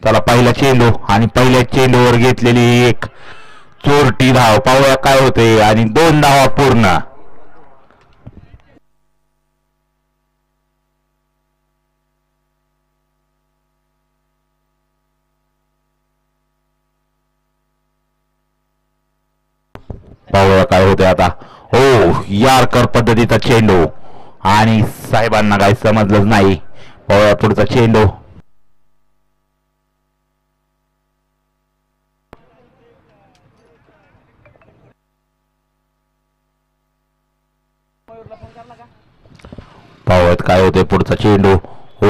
चला पहिला चेंडू आणि पहिल्या चेंडूवर घेतलेली एक चोरटी धाव. पाहूया काय होते. आणि 2 धावा पूर्ण. पाहूया काय होते आता. हो, यारकर पद्धतीचा चेंडू आणि साहेबांना काही समजलंच नाही. पाहूया पुढचा चेंडू. पाहूयात काय होते पुढचा चेंडू. हो,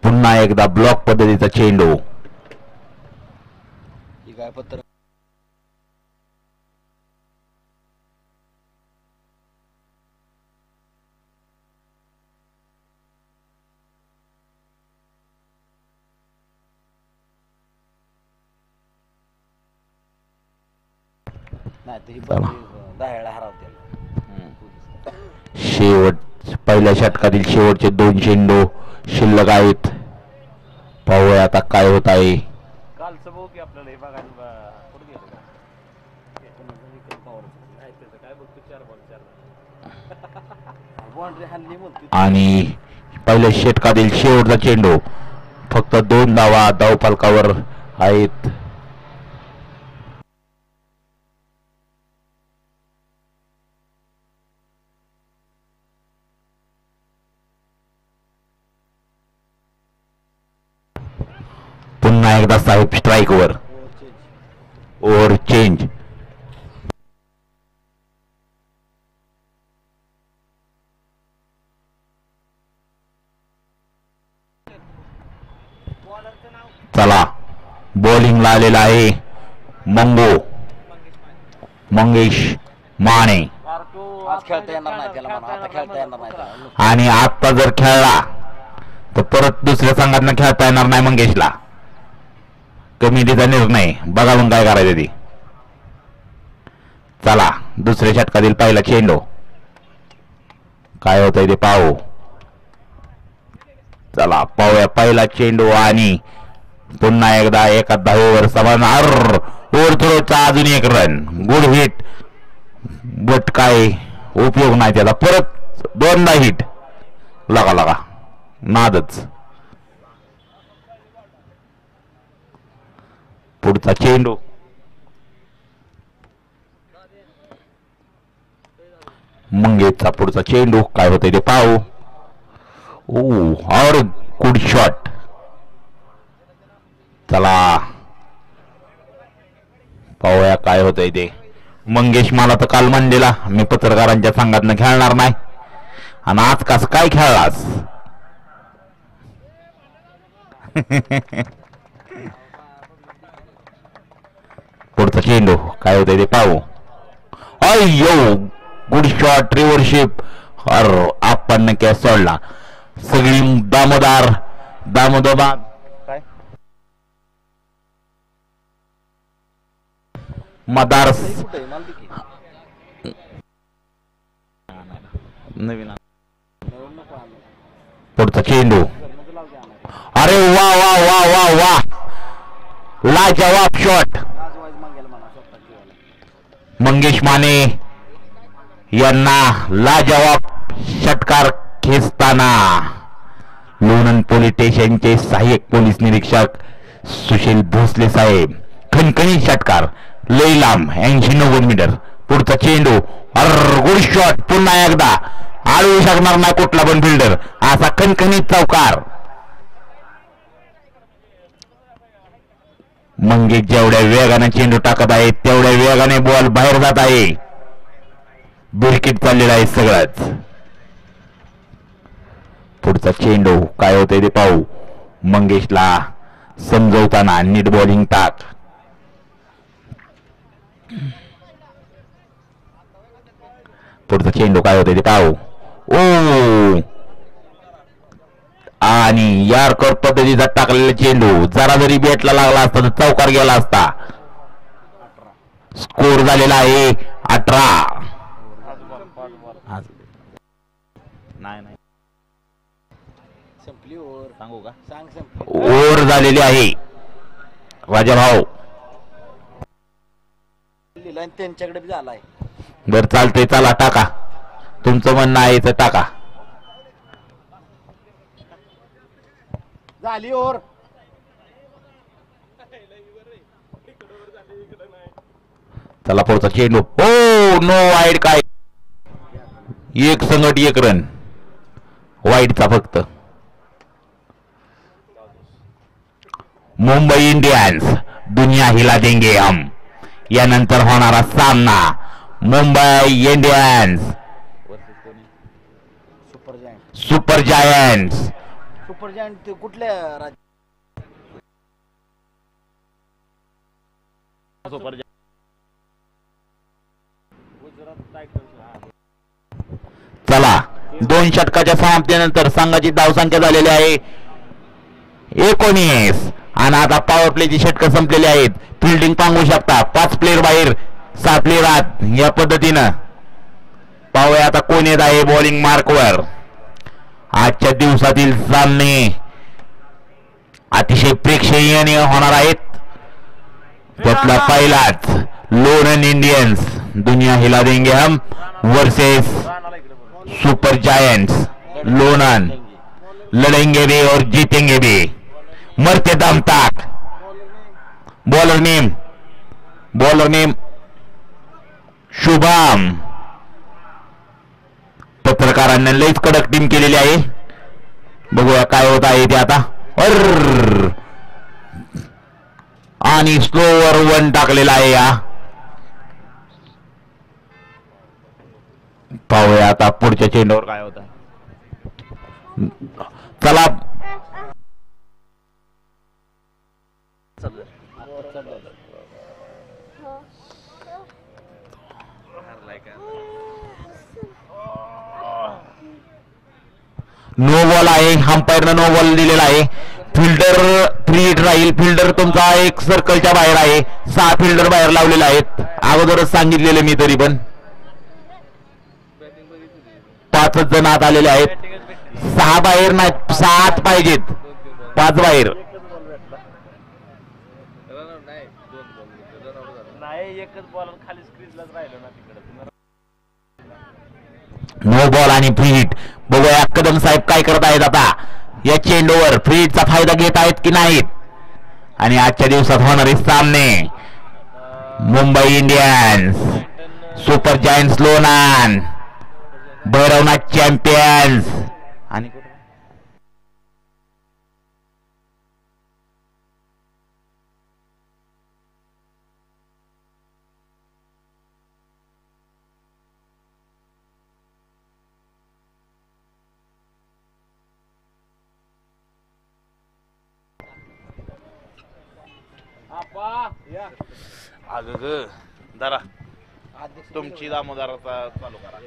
पुन्हा एकदा ब्लॉक पद्धतीचा चेंडू. शेवट पहिल्या षटकातील शेवटचे 2 चेंडू शिल्लक आहेत. पाहूया आता काय होत आहे. आणि पहिल्या षटकातील शेवटचा चेंडू. फक्त 2 धावा धावफलकावर आहेत. पुन्हा एकदा साहेब स्ट्राईक वर. Over change. चला बॉलिंगला आलेला आहे मंगेश माने. आणि आता जर खेळला तर परत दुसऱ्या संघातनं खेळता येणार नाही मंगेशला. कमिटीचा निर्णय. बघा मग काय करायचं ती. चला दुसऱ्या षटकातील पहिला चेंडू. काय होतंय ते पाहू. चला पाहूया पहिला चेंडू. आणि पुन्हा एकदा एका धावेवर समाधान. ओव्हरथ्रोचा अजून एक रन. Good hit. बट काय उपयोग नाही त्याचा. परत 2दा हिट. लगा नादच. पुढचा चेंडू. मंगेशचा पुढचा चेंडू. काय होतंय ते पाहू. और गुड शॉट. चला पाहूया काय होतंय ते. मंगेश मला तर काल म्हणलेला मी पत्रकारांच्या संघातनं खेळणार नाही. आणि आज कस काय खेळलास. पुढचा चेंडू. काय होतंय ते पाहू. अय्यो गुड शॉट. रिव्हर्शिप. आपण कॅच सोडला. सगळी दामोदर काय मदार नवीन. पुढचा चेंडू. अरे वा वा वा वा वा. लाजवाब शॉट. मंगेश माने यांना लाजवाब षटकार खेचताना लोणंद पोलीस स्टेशनचे सहाय्यक पोलीस निरीक्षक सुशील भोसले साहेब. खणखणीत षटकार. लई लांब 80-90 मीटर. पुढचा चेंडू. Good shot. पुन्हा एकदा आळू शकणार नाही कुठला पण फिल्डर. असा खणखणीत चौकार. मंगेश जेवढ्या वेगाने चेंडू टाकत आहे तेवढ्या वेगाने बॉल बाहेर जात आहे. बिरकीट चाललेला आहे सगळंच. पुढचा चेंडू. काय होतंय ते पाहू. मंगेशला समजवताना नीट बॉलिंग टाक. पुढचा चेंडू. काय होतंय ते पाहू. आणि यारकर पद्धतीचा टाकलेला चेंडू जरा जरी बॅटला लागला असता तर चौकार गेला असता. स्कोर झालेला आहे 18. नाही सांगू का? ओव्हर झालेली आहे राजाभाऊ. त्यांच्याकडे झालाय. बर चालतंय, चला टाका, तुमचं म्हणणं आहे तर टाका. झाली ओव्हर. चला पुढचा चेंडू. हो, नो वाईड. काय एक संगट एक रन वाईडचा फक्त. मुंबई इंडियन्स दुनिया हिला देंगे हम. यानंतर होणारा सामना Mumbai Indians super giants. Super giant कुठल्या राज्य? चला, 2 षटकाच्या समाप्तीनंतर संघाची धावसंख्या झालेली आहे 19 आणि आता पॉवर प्लेची षटकं संपलेली आहेत. फिल्डिंग पाहू शकता, 5 प्लेयर बाहेर, 6 प्लेयर आत. या पद्धतीनं पाहूया आता कोण येत आहे बॉलिंग मार्कवर. आजच्या दिवसातील सामने अतिशय प्रेक्षणीय होणार आहेत. त्यातला पहिलाच लोणन इंडियन्स दुनिया हिला देंगे हम वर्सेस सुपर जायंट्स लोणन. लड़ेंगे भी और जीतेंगे भी, मरते दम तक. Bowler name Shubham. पत्रकारांनी लईच कडक टीम केलेली आहे. बघूया काय होत आहे ते आता. आणि स्लोवर 1 टाकलेला आहे. या पाहूया आता पुढच्या चेंडूवर काय होत आहे. चला, नो बॉल आहे. अंपायरनं नो बॉल दिलेला आहे. फिल्डर फ्री हिट राहील. फिल्डर तुमचा एक सर्कलच्या बाहेर आहे. 6 फिल्डर बाहेर लावलेले आहेत. अगोदरच सांगितलेले मी, तरी पण 5 जण आत आलेले आहेत. 6 बाहेर नाही, 7 पाहिजेत. 5 बाहेर. नो बॉल आणि फ्री हिट. बघूया कदम साहेब काय करत आहेत आता. या चेंडूवर फ्री हिटचा फायदा घेत आहेत की नाहीत. आणि आजच्या दिवसात होणारे सामने Mumbai Indians super giants Lonand Bhairavnath champions. आणि अग जरा तुमची दामोदराचा चालू करा.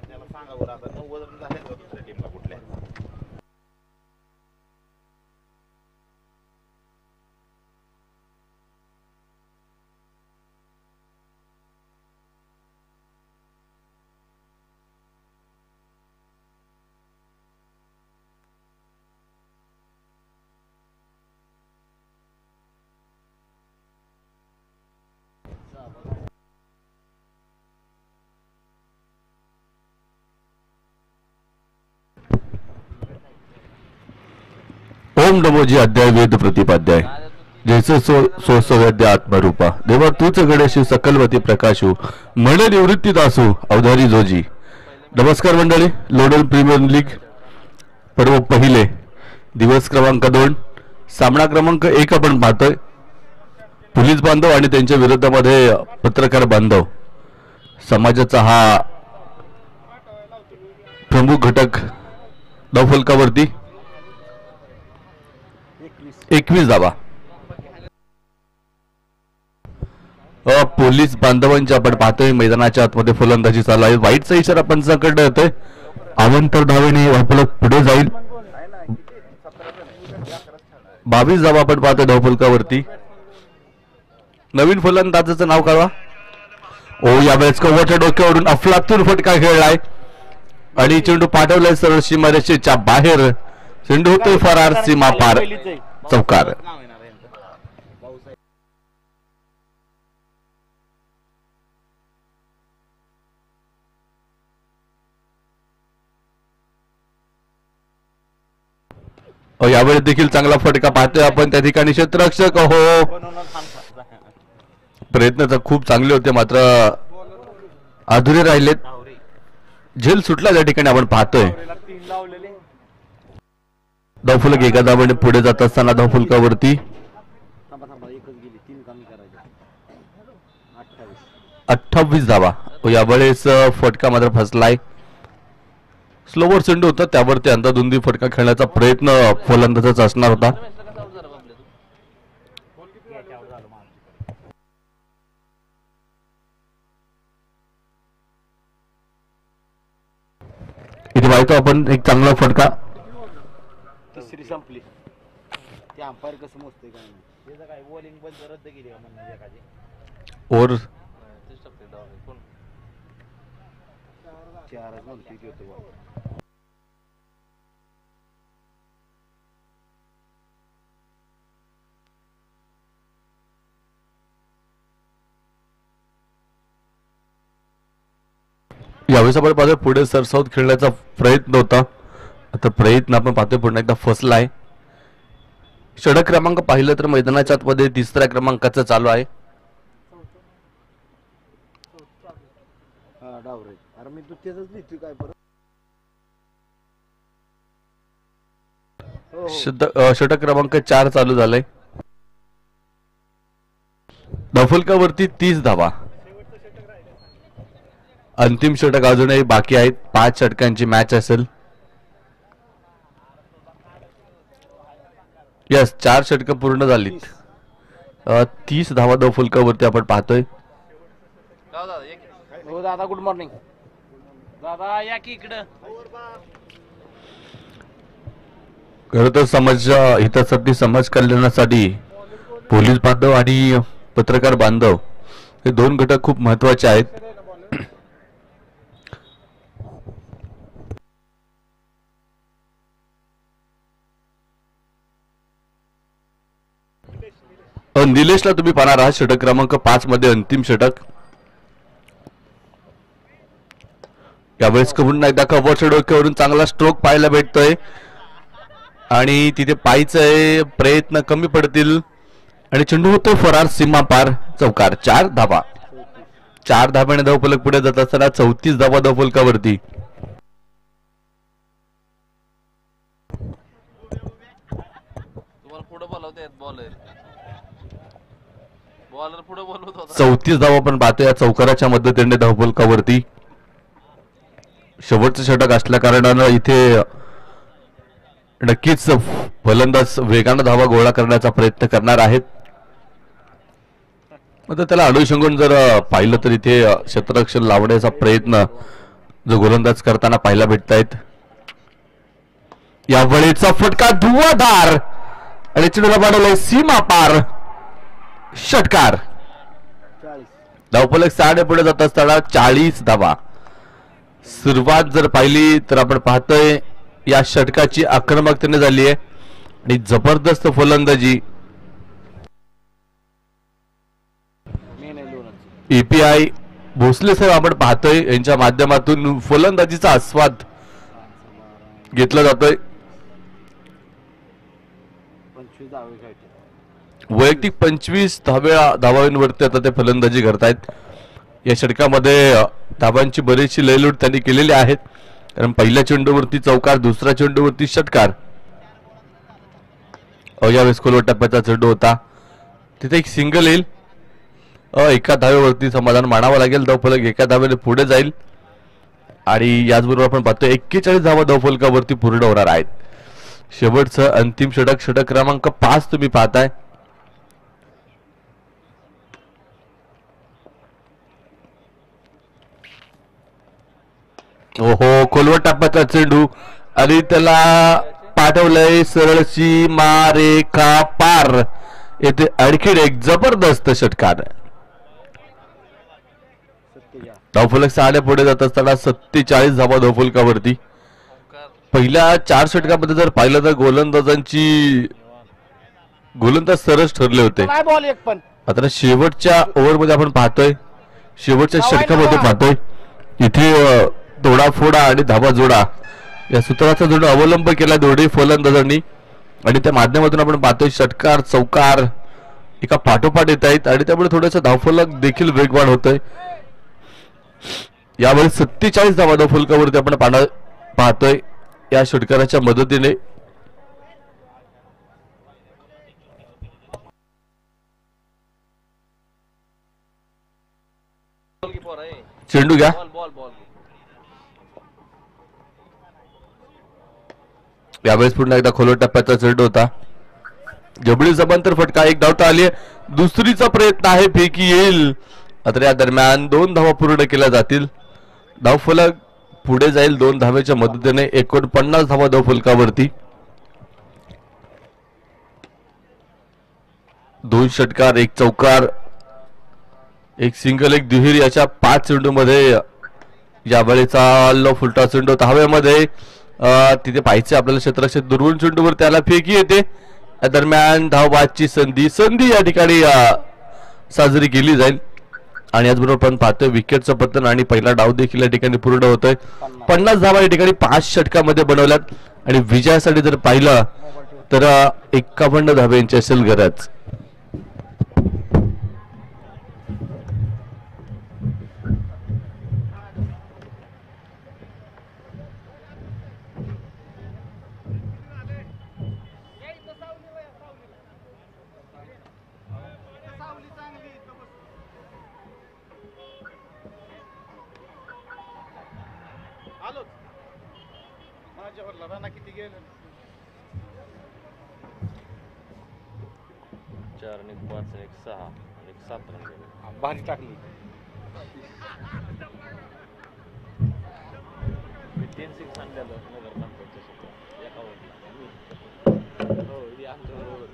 त्याला सांगा बरं आता 90 रन झाले का दुसऱ्या टीमला कुठल्या. ओम नमोजी अध्याय वेद प्रतिपाध्याय जैसे सोसवद्य आत्मरूपा देवा तूच गणेशू सकलवती प्रकाशू म्हणे निवृत्ती दासू अवधारी जोजी. नमस्कार मंडळी. लोणन प्रीमियर लीग पर्व पहिले दिवस क्रमांक 2 सामना क्रमांक 1 आपण पाहतोय. पोलीस बांधव आणि त्यांच्या विरोधामध्ये पत्रकार बांधव समाजाचा हा प्रमुख घटक धावफलकावरती 21 धावा. पोलीस बांधवांच्या आपण पाहतोय मैदानाच्या आतमध्ये फलंदाजी चालू आहे. वाईटचा इशारा पंचांकडे येतोय. अवंतर धावेने आपलं पुढे जाईल. 22 धावा आपण पाहतोय धावफलकावरती. नवीन फलंदाजाचं नाव कळवा. ओ यावेळेस कवच्या डोक्यावरून अफलातून फटका खेळलाय आणि चेंडू पाठवलाय सरळ सीमारेषेच्या बाहेर. चेंडू होतोय फरार सीमा पार. चौकार. यावेळेस देखील चांगला फटका पाहतोय आपण त्या ठिकाणी. क्षेत्ररक्षक हो प्रयत्न तर खूप चांगले होते मात्र अधुरे राहिलेत. झेल सुटला त्या ठिकाणी आपण पाहतोय. धावफलक एका धावाने पुढे जात असताना धावफलकावरती 28 धावा. यावेळेस फटका मात्र फसलाय. स्लोवर चेंडू होता त्यावरती अंधाधुंदी फटका खेळण्याचा प्रयत्न फलंदाजाचा असणार होता. इथे पाहतो आपण एक चांगला फटका. तिसरी संपली. ते अंपायर कसं मोजतंय काय नाही. काय बॉलिंग बंद रद्द केली म्हणजे एखादी और 4 म्हणते की होतं बॉल. यावेळेस आपण पाहतोय पुढे सरसावत खेळण्याचा प्रयत्न होता. आता प्रयत्न आपण पाहतोय पुन्हा एकदा फसलाय. षटक क्रमांक पाहिलं तर मैदानाच्या आतमध्ये 3ऱ्या क्रमांकाचं चालू आहे. डावरे अरे मी तू तेच लिहितोय काय परत. षटक क्रमांक 4 चालू झालंय. धावफलकावरती 30 धावा. अंतिम षटक अजूनही बाकी आहेत. 5 षटकांची मॅच असेल. यस 4 षटकं पूर्ण झालीत. 30 धावा धावफलकावरती आपण पाहतोय. हो दादा गुड मॉर्निंग. दादा या की इकडं. खरं तर समाज हितासाठी समाज कल्याणासाठी पोलीस बांधव आणि पत्रकार बांधव हे 2 घटक खूप महत्वाचे आहेत. निलेशला तुम्ही पाहणार आहात षटक क्रमांक 5 मध्ये अंतिम षटक. यावेळेस पुन्हा एकदा कव्हरच्या डोक्यावरून चांगला स्ट्रोक पाहायला भेटतोय आणि तिथे पायचे प्रयत्न कमी पडतील आणि चेंडू होतो फरार सीमा पार. चौकार. 4 धावा. 4 धाब्याने धावफलक पुढे जात असताना 34 धावा धावफलकावरती. बॉलर पुढे बोलवत होता. 34 धावा पण पाहतो या चौकाराच्या मदतीने धावफलकावरती. शेवटचं षटक असल्या कारणानं इथे नक्कीच फलंदाज वेगानं धावा गोळा करण्याचा प्रयत्न करणार आहेत. मात्र त्याला अनुषंगून जर पाहिलं तर इथे क्षेत्ररक्षण लावण्याचा प्रयत्न जो गोलंदाज करताना पाहायला भेटतायत. यावेळेचा फटका धुवाधार आणि चेंडूला पाडवलाय सीमा पार. षटकार. धावफलक 6 पुढे जात असताना 40 धावा. सुरुवात जर पाहिली तर आपण पाहतोय या षटकाची आक्रमकतेने झाली आहे आणि जबरदस्त फलंदाजी. एपीआय भोसले साहेब आपण पाहतोय यांच्या माध्यमातून फलंदाजीचा आस्वाद घेतला जातोय. वैयक्तिक 25 धावांवरती आता ते फलंदाजी करतायत. या षटकामध्ये धावांची बरीचशी लयलूट त्यांनी केलेली आहेत. कारण पहिल्या चेंडूवरती चौकार, दुसऱ्या चेंडूवरती षटकार. यावेळेस खोलवर टप्प्याचा चेंडू होता तिथे एक सिंगल येईल. एका धावेवरती समाधान मानावं लागेल. धावफलक एका धावेने पुढे जाईल आणि याचबरोबर आपण पाहतो 41 धावा धावफलकावरती पूर्ण होणार आहेत. शेवटचं अंतिम षटक षटक क्रमांक 5 तुम्ही पाहताय. ओहो खोलवर टप्प्याचा चेंडू आणि त्याला पाठवलंय सरळ सीमा रेखा पार. येथे आणखीन एक जबरदस्त षटकार. सत्तेजा धावफलक 6 पुढे जात असताना 47 धावा धावफलकावरती. पहिल्या 4 षटकामध्ये जर पाहिलं तर गोलंदाज सरस ठरले होते. काय बॉल एक पण आता शेवटच्या ओव्हरमध्ये आपण पाहतोय, शेवटच्या नवा आहे, षटकामध्ये नवा. पाहतोय इथे तोडाफोडा आणि धाबा जोडा या सूत्राचा जणू अवलंब केला दोन्ही फलंदाजांनी. आणि त्या माध्यमातून आपण पाहतोय षटकार चौकार एका पाठोपाठ येत आहेत आणि त्यामुळे थोडंसं धावफलक देखील वेगवान होतोय. यावेळी 47 धावा धावफलकावरती आपण पाहतोय या षटकाराच्या मदतीने. चेंडू घ्या. यावेळेस पुन्हा एकदा खोलवर टप्प्याचा चेंडू होता. जबडी समांतर फटका, एक धावता आली. दुसरीचा प्रयत्न आहे, फेकी येईल. आता या दरम्यान 2 धावा पूर्ण केल्या जातील. धावफलक पुढे जाईल 2 धावेच्या मदतीने. 49 धावा धावफलकावरती. 2 षटकार, 1 चौकार, 1 सिंगल, 1 दुहेरी अशा 5 चेंडूमध्ये यावेळेचा लो फुलटा चेंडू होता हवेमध्ये. तिथे पाहायचे आपल्याला क्षेत्ररक्षक दुर्गुण चेंडूवर त्याला फेकी येते. या दरम्यान धावबादची संधी या ठिकाणी साजरी केली जाईल. आणि याचबरोबर आपण पाहतोय विकेटचं पतन आणि पहिला डाव देखील या ठिकाणी पूर्ण होतोय. 50 धावा या ठिकाणी 5 षटकामध्ये बनवल्यात आणि विजयासाठी जर पाहिलं तर 51 धाब्यांची असेल गरज. आलोच माझ्यावर लढा किती गेलं 4 आणि 5 आणि 6 आणि 7 रन गेले. भारी टाकली. मी 3 6 आणलेलं नगर नागपूरच्या सोबत एका ओव्हरला. हो हे आमच्या बरोबर.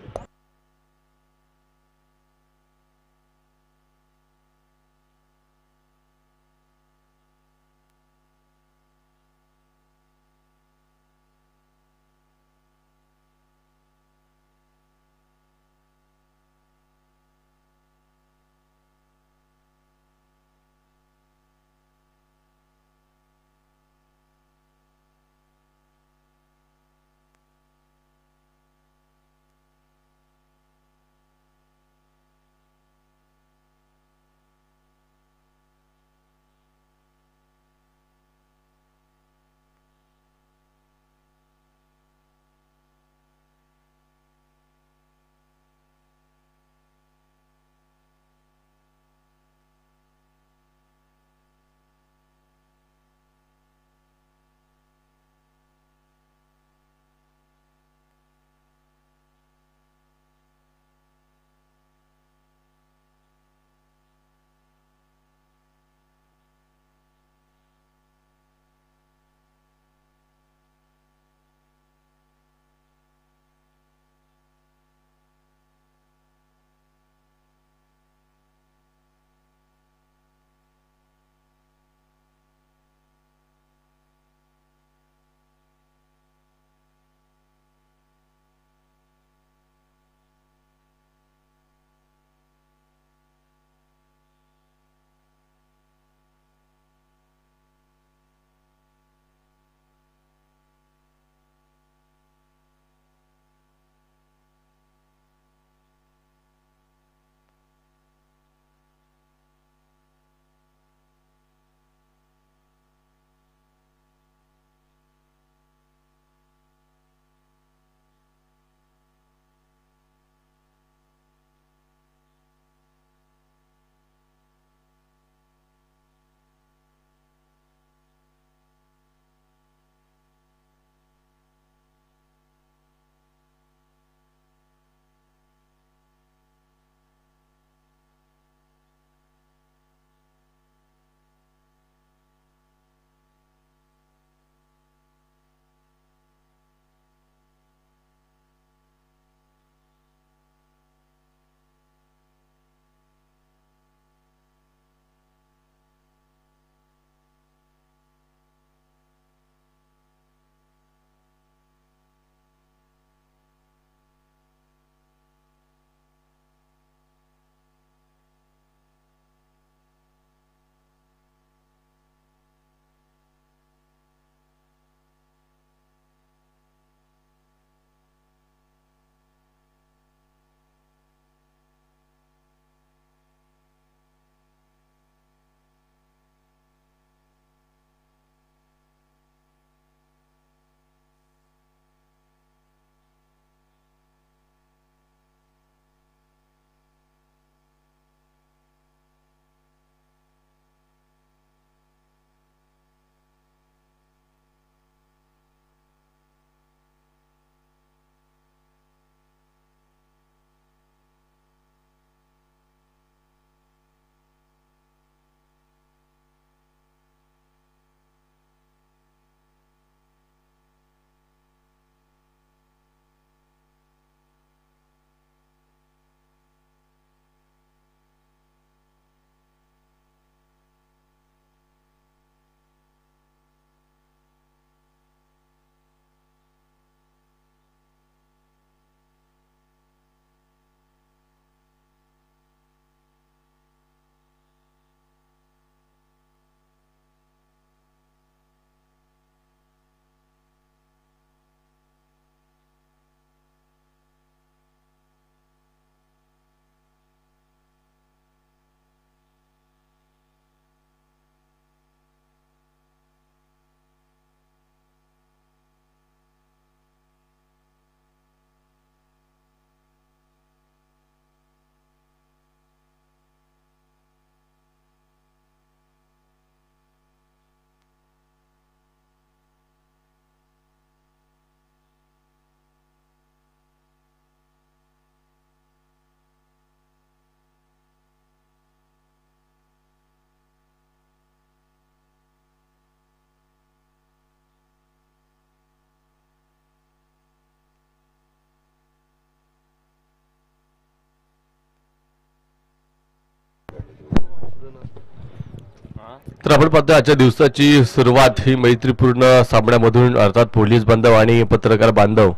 तर आपण पाहतो आजच्या दिवसाची सुरुवात ही मैत्रीपूर्ण सामन्यामधून, अर्थात पोलीस बांधव आणि पत्रकार बांधव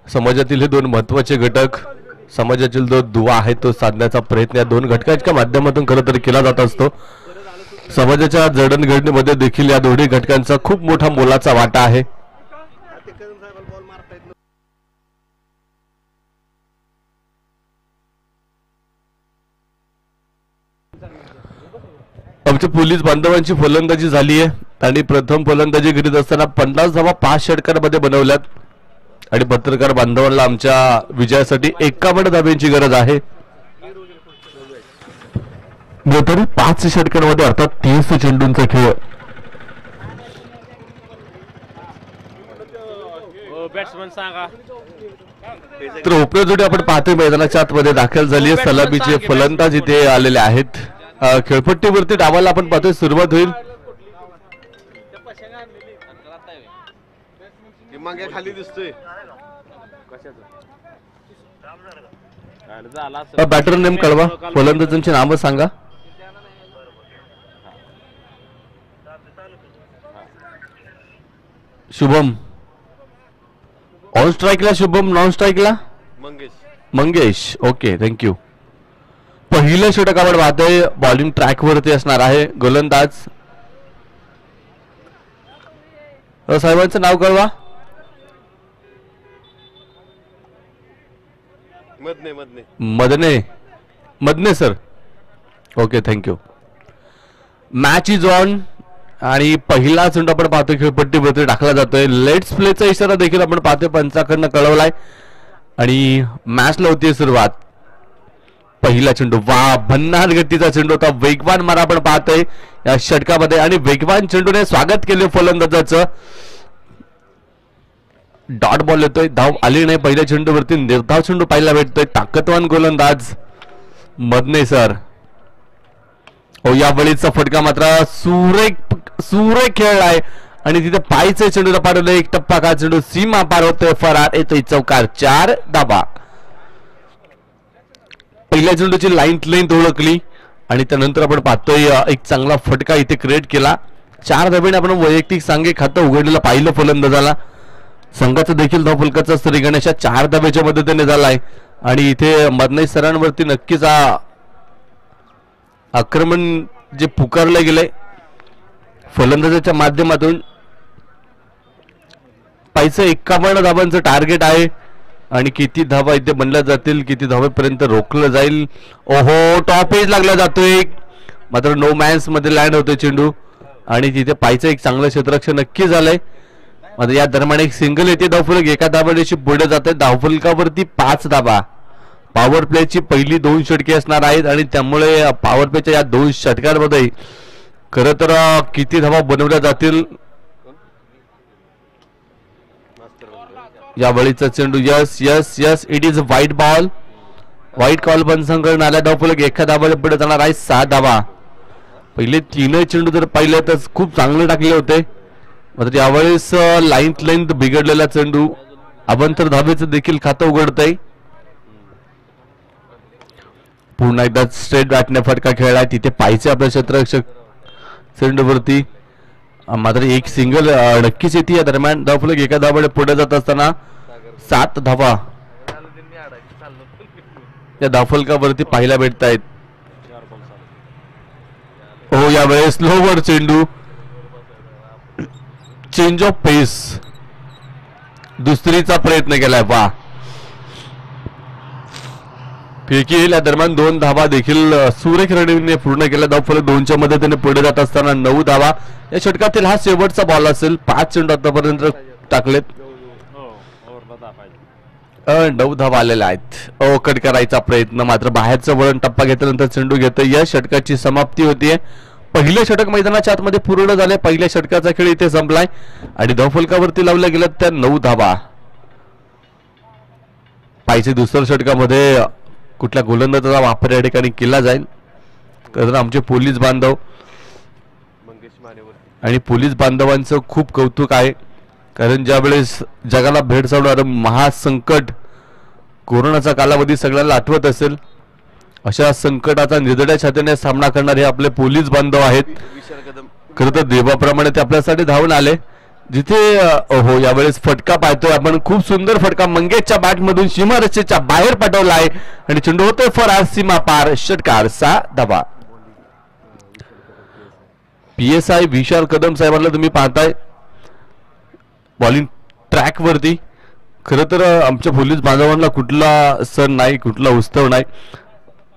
समाजातील हे दोन महत्वाचे घटक, समाजातील जो दुवा आहे तो साधण्याचा प्रयत्न या दोन घटकांच्या माध्यमातून खरं तर केला जात असतो. समाजाच्या जडणघडणीमध्ये देखील या दोन्ही घटकांचा खूप मोठा मोलाचा वाटा आहे. आमच्या पोलीस बांधवांची फलंदाजी झाली आहे आणि प्रथम फलंदाजी करीत असताना 50 धावा 5 षटकांमध्ये बनवल्यात आणि पत्रकार बांधवांना आमच्या विजयासाठी 51 धाब्यांची गरज आहे. तरी 5 षटकांमध्ये अर्थात 30 चेंडूंचा खेळ. बॅट्समन सांगा. तर ओपनर जोडी आपण पाहतोय मैदानाच्या आतमध्ये दाखल झाली आहे. सलामीचे फलंदाज इथे आलेले आहेत. खेळपट्टीवरती डावाला आपण पाहतोय सुरुवात होईल. खाली दिसतोय. बॅटर नेम कळवा, फलंदाजांची नावं सांगा. शुभम ऑन स्ट्राईकला, शुभम नॉन स्ट्राईकला मंगेश. Okay, thank you. पहिलं षटक आपण पाहतोय बॉलिंग ट्रॅक वरती असणार आहे. गोलंदाज साहेबांचं नाव कळवा. Madane sir. Okay, thank you. Match is on आणि पहिला चेंडू आपण पाहतोय खेळपट्टीवरती टाकला जातोय. लेट्स प्लेचा इशारा देखील आपण पाहतोय पंचाकडनं कळवलाय आणि मॅचला होती सुरुवात. पहिला चेंडू, वा, भन्नाट गतीचा चेंडू होता. वेगवान मारा आपण पाहतोय या षटकामध्ये आणि वेगवान चेंडूने स्वागत केले फलंदाजाचं. डॉट बॉल येतोय, धाव आली नाही. पहिल्या चेंडूवरती निर्धाव चेंडू पाहायला भेटतोय. ताकदवान गोलंदाज मदने सर. हो, या बळीचा फटका मात्र सुरेख खेळलाय आणि तिथे पायचे चेंडूला पाडवलं. एक टप्पा का चेंडू सीमा पार होतोय. फरार येतोय चौकार. 4 धाबा. पहिल्या चेंडूची लेंथ ओळखली आणि त्यानंतर आपण पाहतोय एक चांगला फटका इथे क्रिएट केला. 4 धाब्याने आपण वैयक्तिक सांघिक खातं उघडलेलं पाहिलं फलंदाजाला. संघाचा देखील धावफलकाचा स्त्री गणेशा 4 धाब्याच्या मदतीने झालाय आणि इथे मदने सरांवरती नक्कीच आक्रमण जे पुकारले गेले फलंदाजाच्या माध्यमातून. पाहिजे 51 धाबांचं टार्गेट आहे आणि किती धावा इथे बनल्या जातील, किती धावेपर्यंत रोखलं जाईल. ओहो, टॉप एज लागला जातोय मात्र नो मॅन्स मध्ये लँड होतोय चेंडू आणि तिथे पायचं एक चांगलं क्षेत्ररक्षण नक्की झालंय. मात्र या दरम्यान एक सिंगल येते. धावफलक एका धाबाशी पुढे जात आहे. धावफलकावरती 5 धाबा. पॉवर प्लेची पहिली 2 षटके असणार आहेत आणि त्यामुळे पॉवर प्लेच्या या 2 षटकांमध्ये खरं तर किती धावा बनवल्या जातील. या बळीचा चेंडू, yes yes yes, it is white ball. White call पंचांग करून आल्या. धावफलक एका धाबाला पुढे जाणार आहे. 6 धाबा. पहिले 3 चेंडू जर पाहिले तर खूप चांगले टाकले होते मात्र यावेळेस लेंथ बिघडलेला चेंडू अभंतर धाबेचं देखील खातं उघडतंय. पुन्हा एकदा स्ट्रेट बॅटने फटका खेळलाय. तिथे पाहिजे आपल्या क्षेत्ररक्षक चेंडूवरती मात्र एक सिंगल नक्कीच येते. या दरम्यान धावफलक एका धाबाने पुढे जात असताना 7 धावा या धावफलकावरती पाहायला भेटत आहेत. हो, यावेळेस स्लोवर चेंडू, चेंज ऑफ पेस, दुसरीचा प्रयत्न केलाय. वा, फेकी या दरम्यान 2 धावा देखील सुरेख रणवीरने पूर्ण केल्या. धावफलक 2च्या मदतीने पुढे जात असताना 9 धावा. या षटकातील हा शेवटचा बॉल असेल. 5 चेंडू आतापर्यंत टाकलेत. 9 धावा आलेल्या आहेत. कट करायचा प्रयत्न मात्र बाहेरचं वळण टप्पा घेतल्यानंतर चेंडू घेतोय. या षटकाची समाप्ती होतीये. पहिले षटक मैदानाच्या आतमध्ये पूर्ण झाले. पहिल्या षटकाचा खेळ इथे संपलाय आणि धावफलकावरती लावल्या गेल्या त्या 9 धावा. पाहिजे दुसऱ्या षटकामध्ये कुठल्या गोलंदाजाचा वापर या ठिकाणी केला जाईल. कारण आमचे पोलीस बांधव आणि पोलीस बांधवांचं खूप कौतुक आहे कारण ज्यावेळेस जगाला भेडसावणारं महासंकट कोरोनाचा कालावधी सगळ्यांना आठवत असेल अशा संकटाचा निर्दय छातीने सामना करणारे आपले पोलीस बांधव आहेत. खरं तर देवाप्रमाणे ते आपल्यासाठी धावून आले. जिथे हो यावेळेस फटका पाहतोय आपण, खूप सुंदर फटका मंगेशच्या बॅट मधून सीमारेषेच्या बाहेर पाठवला आहे आणि चेंडू होतोय फरार सीमा पार. षटकार 6 धावा. PSI विशाल कदम साहेबांना तुम्ही पाहताय बॉलिंग ट्रॅक वरती. खरं तर आमच्या पोलीस बांधवांना कुठला सण नाही, कुठला उत्सव नाही,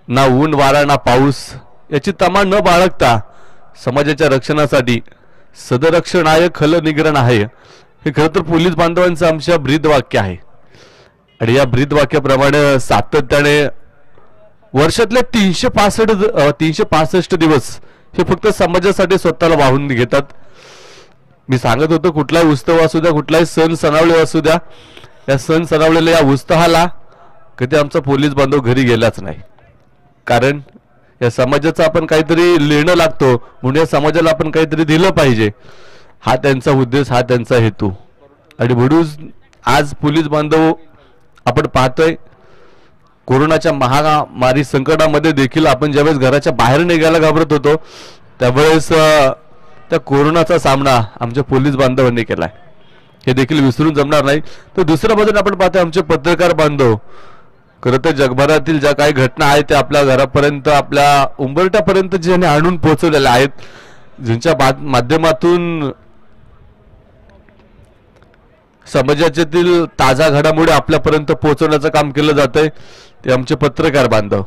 ना ऊन वारा ना पाऊस याची तमा न बाळगता समाजाच्या रक्षणासाठी सदरक्षणाय खल निग्रहण आहे, हे खरं तर पोलीस बांधवांचं आमच्या ब्रीद वाक्य आहे. आणि या ब्रीद वाक्याप्रमाणे सातत्याने वर्षातले 365 दिवस हे फक्त समाजासाठी स्वतःला वाहून घेतात. मी सांगत होतो कुठलाही उत्सव असू द्या, कुठलाही सण सणावळे असू द्या, या सण सणावलेल्या या उत्साहाला कधी आमचा पोलीस बांधव घरी गेलाच नाही. कारण या समाजाचं आपण काहीतरी लेणं लागतो, म्हणून या समाजाला आपण काहीतरी दिलं पाहिजे, हा त्यांचा उद्देश, हा त्यांचा हेतू. आणि म्हणून आज पोलीस बांधव आपण पाहतोय कोरोनाच्या महामारी संकटामध्ये देखील आपण ज्यावेळेस घराच्या बाहेर निघायला घाबरत होतो त्यावेळेस त्या कोरोनाचा सामना आमच्या पोलीस बांधवांनी केलाय, हे देखील विसरून जमणार नाही. तर दुसऱ्या बाजूने आपण पाहतोय आमचे पत्रकार बांधव, खरं तर जगभरातील ज्या काही घटना आहेत त्या आपल्या घरापर्यंत, आपल्या उंबरट्यापर्यंत ज्याने आणून पोहोचवलेल्या आहेत, ज्यांच्या माध्यमातून समाजातील ताजा घडामोडी आपल्यापर्यंत पोहोचवण्याचं काम केलं जातंय, ते आमचे पत्रकार बांधव.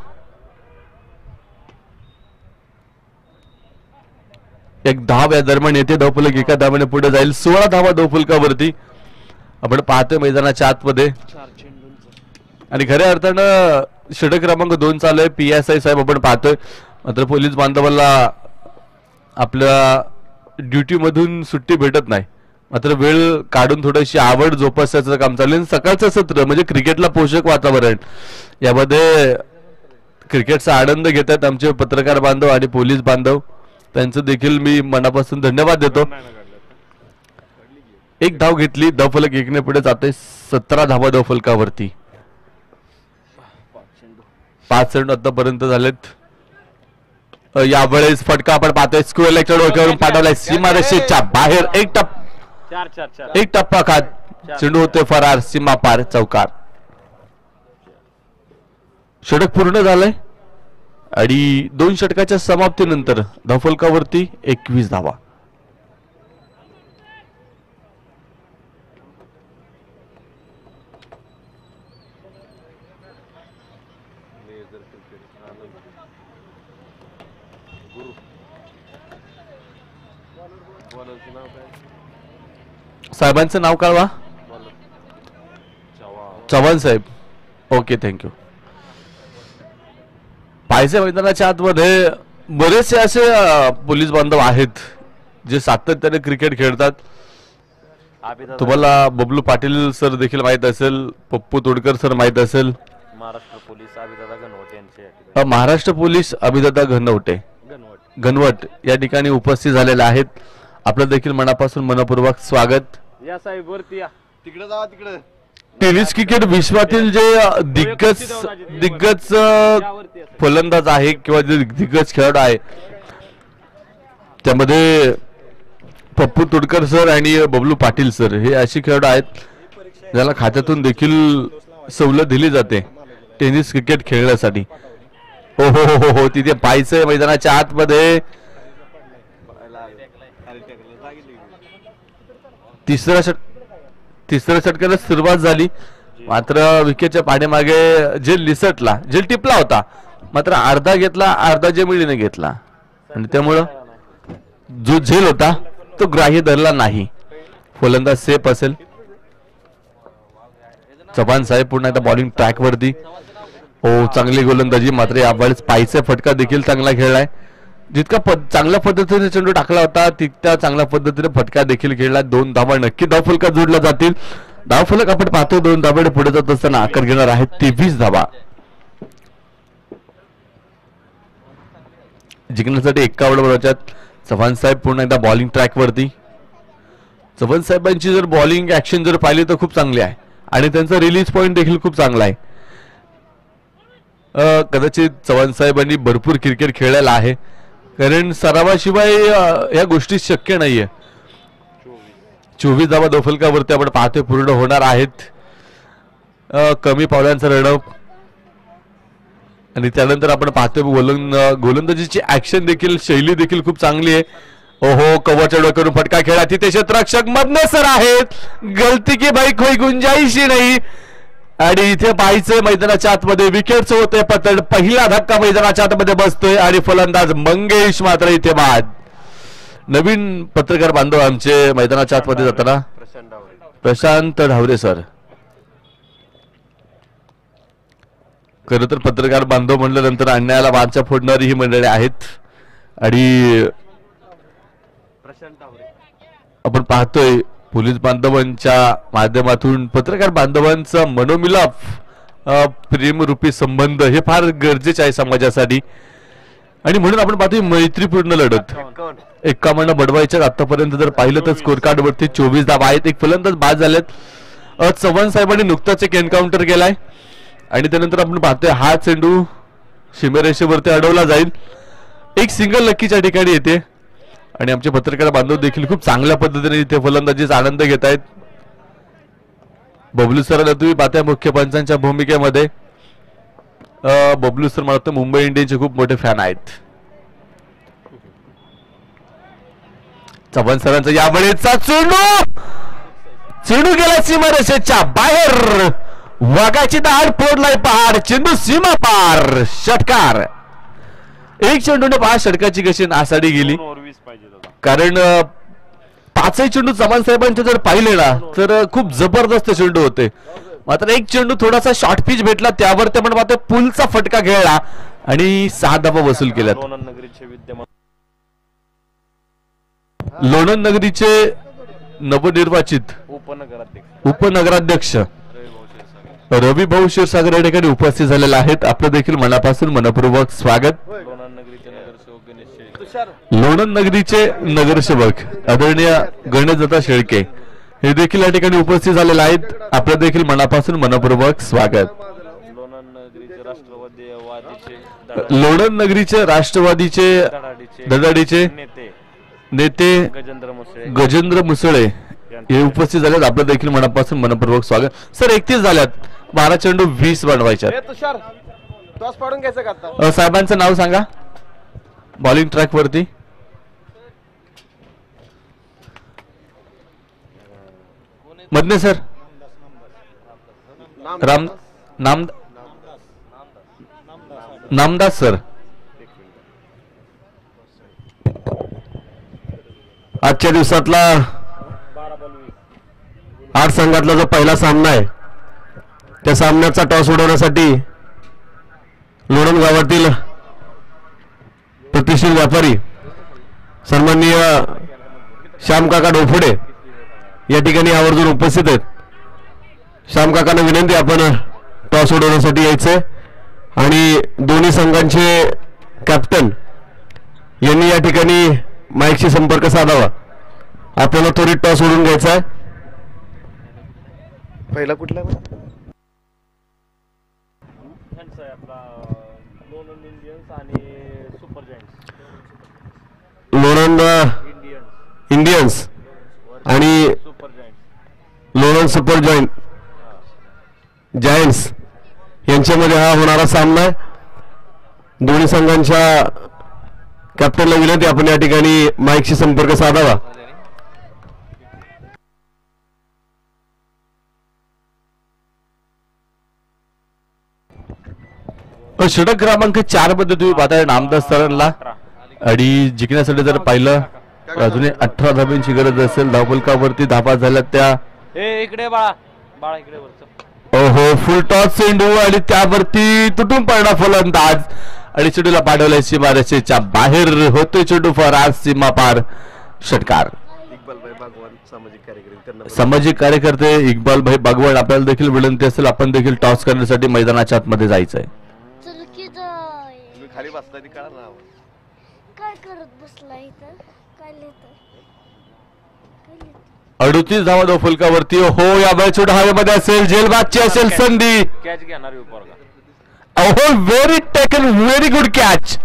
एक धाव या दरम्यान येते, धावफलक एका धावाने पुढे जाईल. 16 धावा धावफलकावरती आपण पाहतोय मैदानाच्या आतमध्ये. आणि खऱ्या अर्थानं षटक क्रमांक 2 चालू आहे. PSI साहेब आपण पाहतोय, मात्र पोलीस बांधवांना आपल्या ड्युटी मधून सुट्टी भेटत नाही, मात्र वेळ काढून थोडीशी आवड जोपासण्याचं काम चालू आहे. सकाळचं सत्र म्हणजे क्रिकेटला पोषक वातावरण, यामध्ये क्रिकेटचा आनंद घेत आहेत आमचे पत्रकार बांधव आणि पोलीस बांधव, त्यांचं देखील मी मनापासून धन्यवाद देतो. एक धाव घेतली, धावफलक 1 ने पुढे जातोय. 17 धावा धावफलकावरती. 5 चेंडू आतापर्यंत झालेत. यावेळेस फटका आपण पाहतोय स्क्वेअर लेगच्या डोक्यावरून पाठवलाय सीमारेषेच्या बाहेर. एक टप्पा खात चेंडू होते फरार सीमा पार. चौकार. षटक पूर्ण झालंय आणि 2 षटकाच्या समाप्तीनंतर धावफलकावरती 21 धावा. साहेबांचं नाव कळवा. चव्हाण साहेब. Okay, thank you. पायसे मैदानाच्या आतमध्ये बरेचसे असे पोलीस बांधव आहेत जे सातत्याने क्रिकेट खेळतात. तुम्हाला बबलू पाटील सर देखील माहित असेल, पप्पू तोडकर सर माहित असेल, महाराष्ट्र पोलीस अभिदादा घनवट यांचे, महाराष्ट्र पोलीस अभिदादा घनवट या ठिकाणी उपस्थित झालेले आहेत. आपलं देखील मनापासून मनपूर्वक स्वागत. या साहेब वरती या. तिकडे जावा, तिकडे. टेनिस क्रिकेट विश्वातील जे दिग्गज फलंदाज आहे किंवा जे दिग्गज खेळाडू आहे त्यामध्ये पप्पू तोडकर सर आणि बबलू पाटील सर हे असे खेळाडू आहेत ज्याला खात्यातून देखील सवलत दिली जाते टेनिस क्रिकेट खेळण्यासाठी. हो हो हो हो, तिथे पाहायचंय मैदानाच्या आतमध्ये. तिसऱ्या षटकाला सुरुवात झाली, मात्र विकेटच्या पाठीमागे झेल टिपला होता, मात्र अर्धा घेतला, अर्धा जमिनीने घेतला आणि त्यामुळं जो झेल होता तो ग्राह्य धरला नाही. फलंदाज सेफ असेल. चव्हाण साहेब पुन्हा एकदा बॉलिंग ट्रॅक वरती. हो, चांगली गोलंदाजी, मात्र यावेळेस पायचा फटका देखील चांगला खेळलाय. जितका चांगल्या पद्धतीने चेंडू टाकला होता तितक्या चांगल्या पद्धतीने फटका देखील खेळला. 2 धावा नक्की धावफलकात जोडल्या जातील. धावफलक आपण पाहतो 2 धावांनी पुढे जात असताना आकार घेणार आहेत 23 धावा. जिंकण्यासाठी 51 बरोबरच्यात चव्हाण साहेब पुन्हा एकदा बॉलिंग ट्रॅक वरती. चव्हाण साहेबांची जर बॉलिंग ऍक्शन जर पाहिली तर खूप चांगली आहे आणि त्यांचा रिलीज पॉइंट देखील खूप चांगला आहे. कदाचित चव्हाण साहेबांनी भरपूर क्रिकेट खेळलेला आहे, कारण सरावाशिवाय या गोष्टी शक्य नाहीये. 24 धावा दोफलकावरती आपण पाहतोय पूर्ण होणार आहेत. कमी पावलांचा रणप आणि त्यानंतर आपण पाहतोय गोलंदाजीची ऍक्शन देखील, शैली देखील खूप चांगली आहे. ओहो, कव्हरच्या डोक्यावरून फटका खेळा, तिथे क्षेत्ररक्षक मधने सर आहेत. गलती की भाई कोई गुंजाईश ही नाही. आणि इथे पाहायचंय मैदानाच्या आतमध्ये विकेटच होते पतड, पहिला धक्का मैदानाच्या आतमध्ये बसतोय आणि फलंदाज मंगेश मात्र इथे बाद. नवीन पत्रकार बांधव आमचे मैदानाच्या आतमध्ये जाताना प्रशांत ढावरे सर. खर तर पत्रकार बांधव म्हणल्यानंतर अन्यायाला वाचा फोडणारी ही मंडळी आहेत. आणि आपण पाहतोय पोलीस बांधवांच्या माध्यमातून पत्रकार बांधवांचा मनोमिलाप, प्रेमरूपी संबंध हे फार गरजेचे आहे समाजासाठी. आणि म्हणून आपण पाहतोय मैत्रीपूर्ण लढत. 51 बडवायच्या आतापर्यंत जर पाहिलं तर स्कोर कार्ड वरती 24 धावा आहेत. एक फलंदाज बाद झालेत. चव्हाण साहेबांनी नुकताच एक एन्काउंटर केलाय आणि त्यानंतर आपण पाहतोय हा चेंडू सीमारेषेवरती अडवला जाईल. एक सिंगल नक्कीच्या ठिकाणी येते आणि आमचे पत्रकार बांधव देखील खूप चांगल्या पद्धतीने इथे फलंदाजीचा आनंद घेत आहेत. बबलू सरांना तुम्ही पाहताय मुख्य पंचांच्या भूमिकेमध्ये. बबलू सर मला वाटतं मुंबई इंडियन्सचे खूप मोठे फॅन आहेत. चव्हाण सरांचा यावेळेचा चेंडू गेला सीमारेषेच्या बाहेर. वाघाची दाढ फोडलाय पहाड, चेंडू सीमा पार, षटकार. एक चेंडूने 5 षटकाची कशी नासाडी गेली, कारण 5ही चेंडू चव्हाण साहेबांचे जर पाहिले ना तर खूप जबरदस्त चेंडू होते. मात्र एक चेंडू थोडासा शॉर्ट पिच भेटला, त्यावर ते पण पाहतो पुलचा फटका खेळला आणि 6 धावा वसूल केल्यात. लोणंद नगरीचे नवनिर्वाचित उपनगराध्यक्ष रवी भाऊ क्षीरसागर या ठिकाणी उपस्थित झालेले आहेत. आपलं देखील मनापासून मनपूर्वक स्वागत. लोणंद नगरीचे नगरसेवक आदरणीय गणेशदत्ता शेळके हे देखील या ठिकाणी उपस्थित झालेले आहेत. आपलं देखील मनापासून मनपूर्वक स्वागत. लोणंद नगरीचे राष्ट्रवादीचे धडाडीचे नेते गजेंद्र मुसळे हे उपस्थित झालेत. आपलं देखील मनापासून मनपूर्वक स्वागत. सर 31 झाल्यात, 12 चेंडू 20 बनवायच्या. साहेबांचं नाव सांगा बॉलिंग ट्रॅक वरती. Madhane sir Namdas sir. आजच्या दिवसातला 8 संघातला जो पहिला सामना आहे त्या सामन्याचा टॉस उडवण्यासाठी लोणंद गावातील प्रतिष्ठित व्यापारी सन्माननीय श्यामकाका डोफोडे या ठिकाणी आवर्जून उपस्थित आहेत. श्यामकाकांना विनंती, आपण टॉस उडवण्यासाठी यायचंय आणि दोन्ही संघांचे कॅप्टन यांनी या ठिकाणी माईकशी संपर्क साधावा. आपल्याला त्वरित टॉस उडवून घ्यायचा आहे. पहिला कुठला लोणंद इंडियन्स आणि लोणंद सुपर जायंट्स यांच्यामध्ये हा होणारा सामना आहे. दोन्ही संघांच्या कॅप्टनला विनंती, आपण या ठिकाणी माईकशी संपर्क साधावा. षटक क्रमांक 4 मध्ये तुम्ही पाहताय नामदास सरांना. आणि जिंकण्यासाठी जर पाहिलं अजूनही 18 धाब्यांची गरज असेल. धावफलकावरती धाबा झाल्या त्या. इकडे बाळा बाळा इकडे ओहो, फुल टॉस चेंडू आणि त्यावरती तुटून पडला फलंदाज आणि चेंडूला पाठवलाय सीमारेषेच्या बाहेर. होतोय चेंडू फरार, सीमा पार, षटकार. सामाजिक कार्यकर्ते इक्बाल भाई बागवान, आपल्याला देखील विनंती असेल आपण देखील टॉस करण्यासाठी मैदानाच्या आतमध्ये जायचंय. खाली बसला ती कळा ना काय करत बसला इथं, काय लिहितोय? 38 धावा दोफलकावरती. हो, या वेळेस चेंडू हवेमध्ये असेल, जेलबादची असेल संधी. कॅच घेणार अहो very taken, very good catch.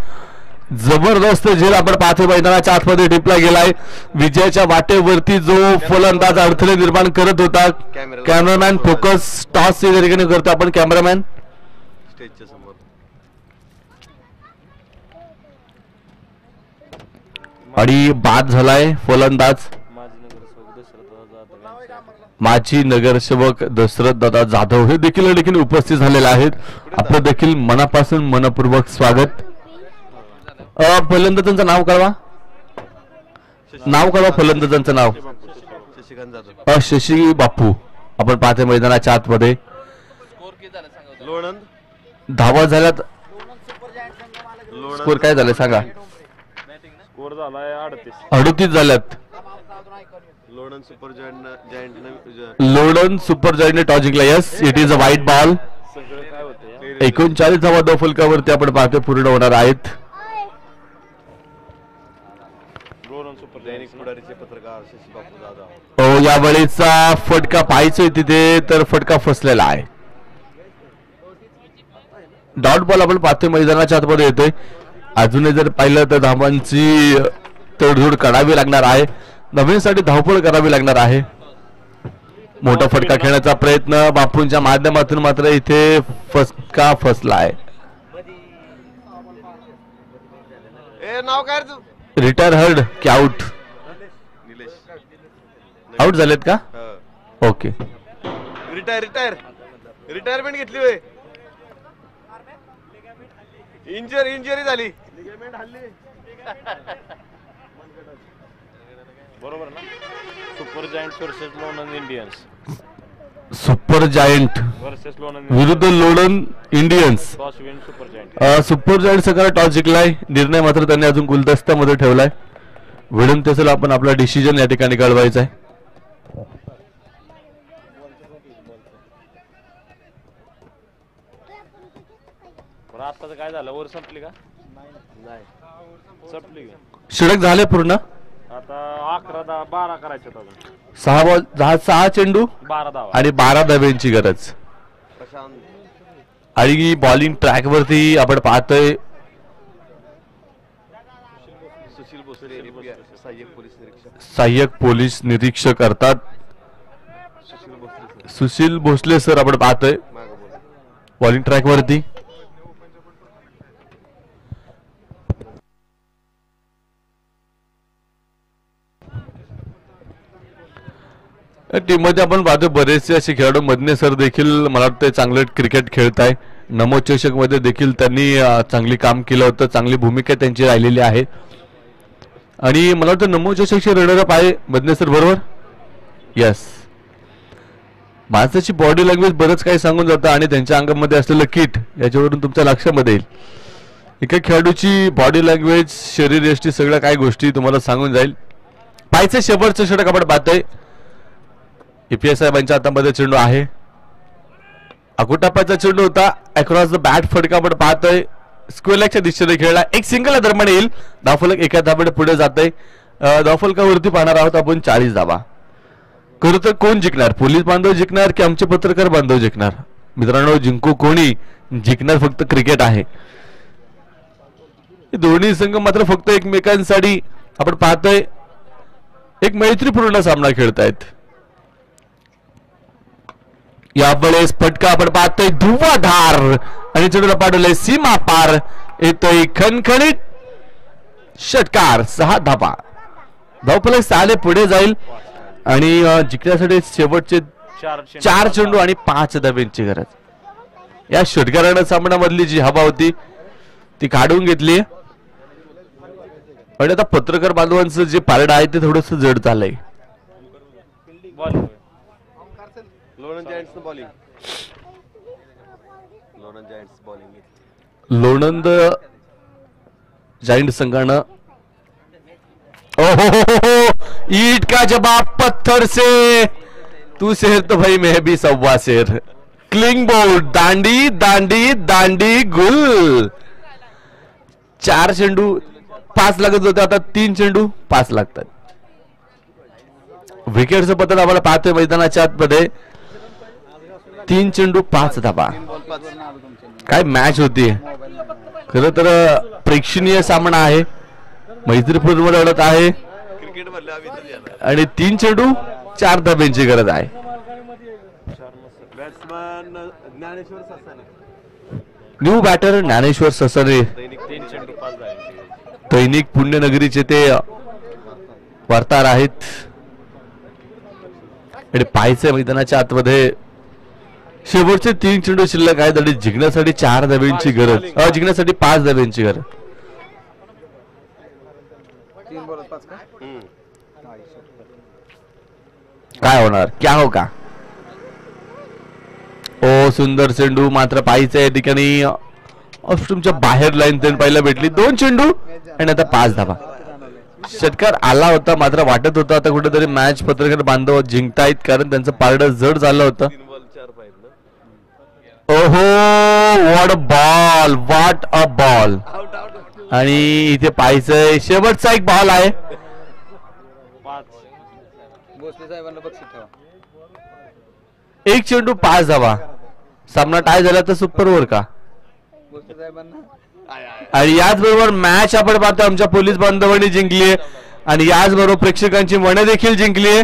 जबरदस्त झेल आपण पाहतो मैदानाच्या आतमध्ये टिपला गेलाय. विजयाच्या वाटेवरती जो फलंदाज अडथळे निर्माण करत होता. कॅमेरामॅन फोकस टॉस या ठिकाणी करतो आपण. कॅमेरामॅन स्टेजच्या समोर आणि बाद झालाय फलंदाज. माजी नगरसेवक दशरथ दादा जाधव हे देखील या ठिकाणी उपस्थित झालेले आहेत. आपलं देखील मनापासून मनपूर्वक स्वागत. फलंदाजांचं नाव कळवा, नाव कळवा फलंदाजांचं नाव. शशिकांत जाधव. शशी बापू. आपण पाहते मैदानाच्या आतमध्ये लोणंद धावा झाल्यात. स्कोर काय झाले सांगा. स्कोर झालाय 38 झाल्यात. लोणंद सुपर जायंट लोडन सुपर जायंट टॉस जिंकला. Yes, it is a white ball. सगळं काय होतं 39 धावा धावफलकावरती आपण पाहतो पूर्ण होणार आहेत. दैनिक पुढारीचे पत्रकार शशी बापू जाधव. हो, यावेळेचा फटका पाहायचोय तिथे तर फटका फसलेला आहे. डॉट बॉल आपण पाहतोय मैदानाच्या आतमध्ये येतोय. अजूनही जर पाहिलं तर धावांची तडजोड करावी लागणार आहे. नवीनसाठी धावपळ करावी लागणार आहे. मोठा फटका खेळण्याचा प्रयत्न बापूंच्या माध्यमातून मात्र इथे फटका फसला आहे. नाव काय तू. रिटायर हर्ड की आउट. निलेश आउट झालेत का. ओके. रिटायरमेंट घेतली होय. इंजरी झाली. बरोबर ना. Super giant versus Lonand Indians. Super giant versus Lonand विरुद्ध Lonand Indians. Toss win super giant. Super giant संघाने टॉस जिंकलाय. निर्णय मात्र त्यांनी अजून गुलदस्त्यामध्ये ठेवलाय. विनंती असेल आपण आपला डिसिजन या ठिकाणी कळवायचा आहे. आता काय झालं. वर संपली का. नाही संपली का. षटक झाले पूर्ण. आता 11 12 करायचे अजून. 6 बॉल 6 चेंडू 12 धावा आणि 12 धाब्यांची गरज. आणि बॉलिंग ट्रॅक वरती आपण पाहतोय सुशील भोसले सहाय्यक पोलीस निरीक्षक अर्थात सुशील भोसले सर आपण पाहतोय बॉलिंग ट्रॅक वरती. टीम मध्ये आपण पाहतो बरेचसे असे खेळाडू. मधने सर देखील मला वाटतं चांगलं क्रिकेट खेळताय. नमो चषक मध्ये देखील त्यांनी चांगली काम केलं होतं. चांगली भूमिका त्यांची राहिलेली आहे. आणि मला वाटतं नमो चषकचे रनरअप आहे मधने सर, बरोबर. यस. माणसाची बॉडी लँग्वेज बरंच काही सांगून जातं आणि त्यांच्या अंगामध्ये असलेलं किट याच्यावरून तुमच्या लक्षामध्ये येईल. एका खेळाडूची बॉडी लँग्वेज, शरीरयष्टी सगळ्या काही गोष्टी तुम्हाला सांगून जाईल. पाहायचं शेवटचं षटक आपण पाहतोय. EPS साहेबांच्या हातामध्ये चेंडू आहे. अकुटापाचा चेंडू होता. अक्रॉस द बॅट फटका आपण पाहतोय. स्क्वेअर लेगच्या दिशेने खेळला. एक सिंगल दरम्यान येईल. धावफलक एका धाब्याने पुढे जाते. धावफलकावरती पाहणार आहोत आपण 40 धावा. खरं तर कोण जिंकणार. पोलीस बांधव जिंकणार की आमचे पत्रकार बांधव जिंकणार. मित्रांनो, जिंकू कोणी, जिंकणार फक्त क्रिकेट आहे. दोन्ही संघ मात्र फक्त एकमेकांसाठी आपण पाहतोय एक मैत्रीपूर्ण सामना खेळतायत. यावेळेस फटका आपण पाहतोय धुवाधार आणि चेंडूला पाठवलंय सीमा पार. येतोय खणखणीत षटकार. 6 धावा. धावफलक 6 पुढे जाईल आणि जिंकण्यासाठी शेवटचे 4 चेंडू आणि 5 धाब्यांची गरज. या षटकारानं सामन्यामधली जी हवा होती ती काढून घेतली आणि आता पत्रकार बांधवांचं जे पारडं आहे ते थोडंसं जड झालंय. Lonand giants bowling. Lonand giants bowling. Lonand giant संघानं ओहो ईट का जवाब पत्थर से, तू शेर तो भाई मैं भी सव्वा शेर. Cling board. दांडी दांडी दांडी गुल. 4 चेंडू 5 लागत होते. आता 3 चेंडू 5 लागतात. विकेटचं पतन आम्हाला पाहतोय मैदानाच्या आतमध्ये. 3 चेंडू 5 धाबा. काय मॅच होती खरं तर. प्रेक्षणीय सामना आहे, मैत्रीपूर्ण लढत आहे आणि 3 चेंडू 4 धाब्यांची गरज आहे. न्यू बॅटर ज्ञानेश्वर ससाने, दैनिक पुण्यनगरीचे ते वार्ताहर आहेत. आणि पाहायचंय मैदानाच्या आतमध्ये शेवटचे 3 चेंडू शिल्लक आहेत आणि जिंकण्यासाठी 4 धाब्यांची गरज, जिंकण्यासाठी 5 धाब्यांची गरज. काय होणार, क्या हो का. ओ सुंदर चेंडू मात्र पाहायचं या ठिकाणी ऑफस्टूमच्या बाहेर लाईन त्यांनी पहिला भेटली. 2 चेंडू आणि आता 5 धाबा. षटकार आला होता मात्र वाटत होता आता कुठेतरी मॅच पत्रकार बांधव जिंकतायत कारण त्यांचं पारडं जड झालं होतं. ओहो what a ball, what a ball. आणि इथे पाहायचंय शेवटचा एक बॉल आहे. एक चेंडू 5 धावा. सामना टाय झाला तर सुपर ओव्हर का. आणि याचबरोबर मॅच आपण पाहतो आमच्या पोलीस बांधवांनी जिंकली आणि याचबरोबर प्रेक्षकांची मने देखील जिंकली.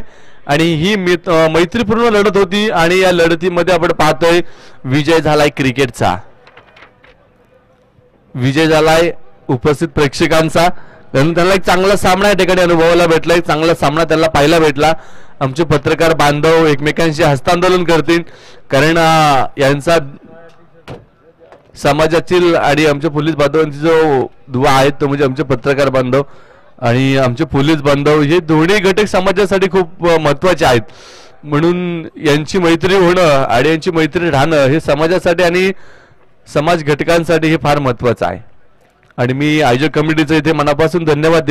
आणि ही मैत्रीपूर्ण लढत होती आणि या लढतीमध्ये आपण पाहतोय विजय झालाय क्रिकेटचा, विजय झालाय उपस्थित प्रेक्षकांचा. त्यांना एक चांगला सामना या ठिकाणी अनुभवायला भेटला, एक चांगला सामना त्यांना पाहायला भेटला. आमचे पत्रकार बांधव एकमेकांशी हस्तांदोलन करतील कारण यांचा समाजातील आणि आमच्या पोलीस बांधवांची जो दुवा आहे तो म्हणजे आमचे पत्रकार बांधव आणि आमचे पोलीस बांधव हे दोन्ही घटक समाजासाठी खूप महत्वाचे आहेत. म्हणून यांची मैत्री होणं आणि यांची मैत्री राहणं हे समाजासाठी आणि समाज घटकांसाठी हे फार महत्वाचं आहे. आणि मी आयोजक कमिटीचं इथे मनापासून धन्यवाद